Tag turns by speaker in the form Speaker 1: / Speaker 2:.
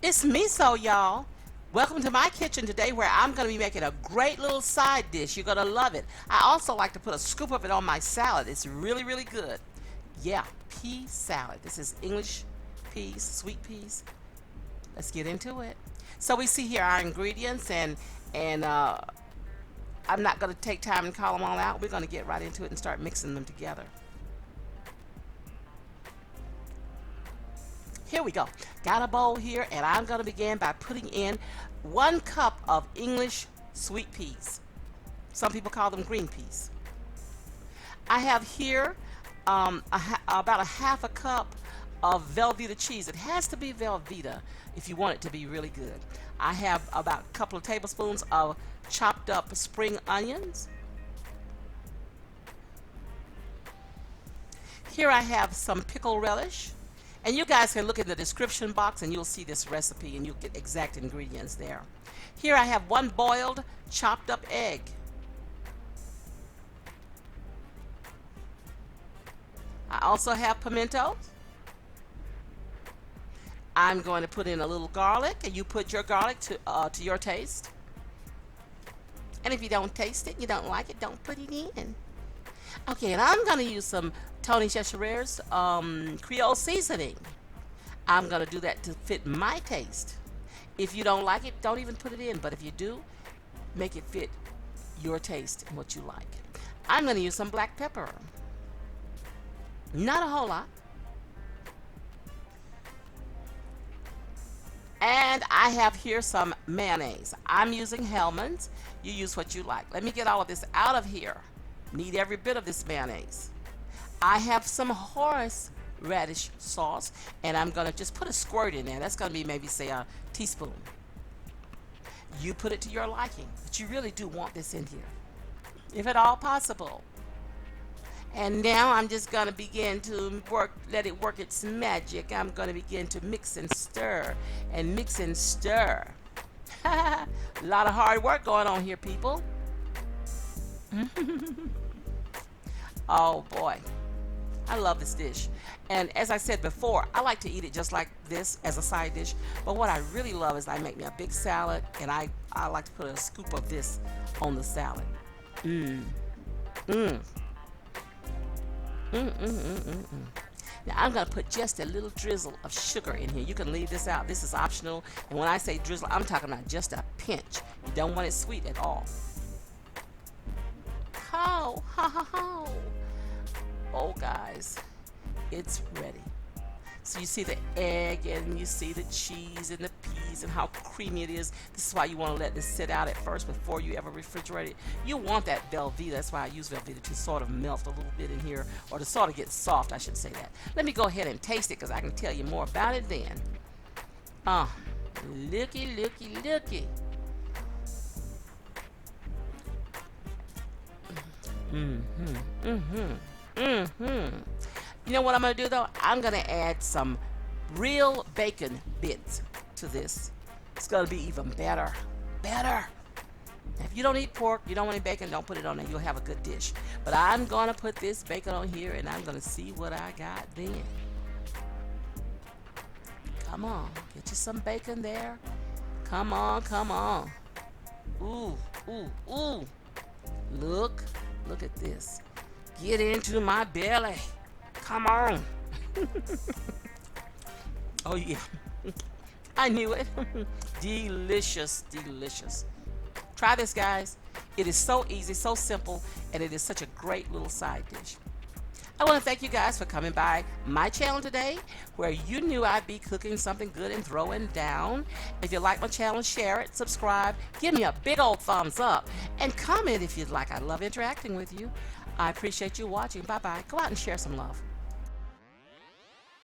Speaker 1: It's Meso, y'all. Welcome to my kitchen today where I'm going to be making a great little side dish. You're going to love it. I also like to put a scoop of it on my salad. It's really, really good. Yeah, pea salad. This is English peas, sweet peas. Let's get into it. So we see here our ingredients and I'm not going to take time and call them all out. We're going to get right into it and start mixing them together. Here we go. Got a bowl here, and I'm going to begin by putting in 1 cup of English sweet peas. Some people call them green peas. I have here about a half a cup of Velveeta cheese. It has to be Velveeta if you want it to be really good. I have about a couple of tablespoons of chopped up spring onions. Here I have some pickle relish. And you guys can look in the description box and you'll see this recipe and you'll get exact ingredients there. Here I have 1 boiled chopped up egg. I also have pimentos. I'm going to put in a little garlic, and you put your garlic to your taste. And if you don't taste it, you don't like it, don't put it in. Okay, and I'm going to use some Tony Cheshirer's Creole Seasoning. I'm going to do that to fit my taste. If you don't like it, don't even put it in. But if you do, make it fit your taste and what you like. I'm going to use some black pepper. Not a whole lot. And I have here some mayonnaise. I'm using Hellmann's. You use what you like. Let me get all of this out of here. Need every bit of this mayonnaise. I have some horseradish sauce, and I'm going to just put a squirt in there. That's going to be maybe, say, a teaspoon. You put it to your liking, but you really do want this in here, if at all possible. And now I'm just going to begin to let it work its magic. I'm going to begin to mix and stir and mix and stir. A lot of hard work going on here, people. Oh boy, I love this dish. And as I said before, I like to eat it just like this as a side dish. But what I really love is I make me a big salad, and I like to put a scoop of this on the salad. Now I'm going to put just a little drizzle of sugar in here. You can leave this out. This is optional. And when I say drizzle, I'm talking about just a pinch. You don't want it sweet at all. Ho, ho, ho, ho. Oh, guys, it's ready. So you see the egg and you see the cheese and the peas and how creamy it is. This is why you want to let this sit out at first before you ever refrigerate it. You want that Velveeta. That's why I use Velveeta to sort of melt a little bit in here, or to sort of get soft, I should say that. Let me go ahead and taste it because I can tell you more about it then. Looky, looky, looky. You know what I'm going to do though? I'm going to add some real bacon bits to this. It's going to be even better. Better. If you don't eat pork, you don't want any bacon, don't put it on there. You'll have a good dish. But I'm going to put this bacon on here, and I'm going to see what I got then. Come on. Get you some bacon there. Come on, come on. Ooh, ooh, ooh. Look at this. Get into my belly. Come on. Oh yeah. I knew it. Delicious, delicious. Try this, guys. It is so easy, so simple, and it is such a great little side dish. I want to thank you guys for coming by my channel today, where you knew I'd be cooking something good and throwing down. If you like my channel, share it, subscribe, give me a big old thumbs up, and comment if you'd like. I love interacting with you. I appreciate you watching. Bye-bye. Go out and share some love.